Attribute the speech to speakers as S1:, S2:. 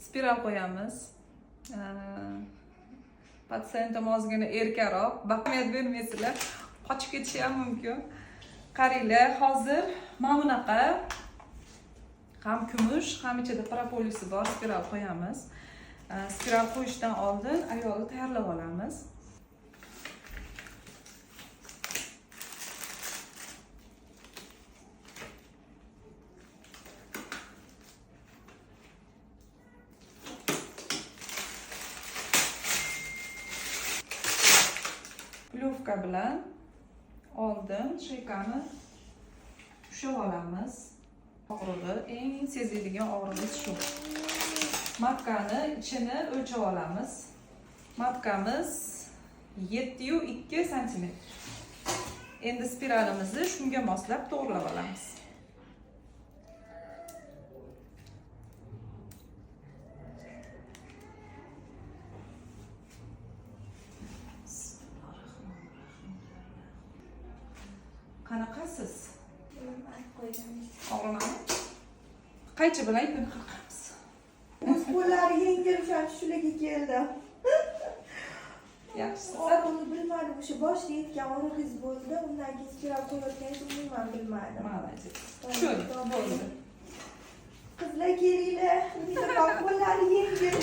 S1: spiral qo'yamiz. Patsientim ozgina erkaroq, ahamiyat bermaysizlar, qochib ketishi ham mumkin. Qaranglar, hozir mana bunaqa ham kumush, ham ichida propolis'i bor spiral qo'yamiz. Spiral qo'yishdan oldin ayolni tayyorlab olamiz. Plyovka bilan oldin shaykani ushlab olamiz. Og'rig'i, eng seziladigan og'rig'i shu. Matkani ichini o'lchab olamiz. Matkamiz 7,2 sm. Endi spiralimizni shunga moslab to'g'rilab olamiz. Qanaqasiz? Og'rimadimi? Qaychi bilan ipini qirqamiz.
S2: O'z qo'llari yengil shularga keldi.
S1: Yaxshi.
S2: Og'riqni bilmadim, o'sha boshda yetgan og'riqingiz bo'ldi. Undan keyin spiral qo'yayotganingizni umuman bilmadim.
S1: Shu bo'ldi.
S2: Qizlar kelinglar, qo'llari yengil.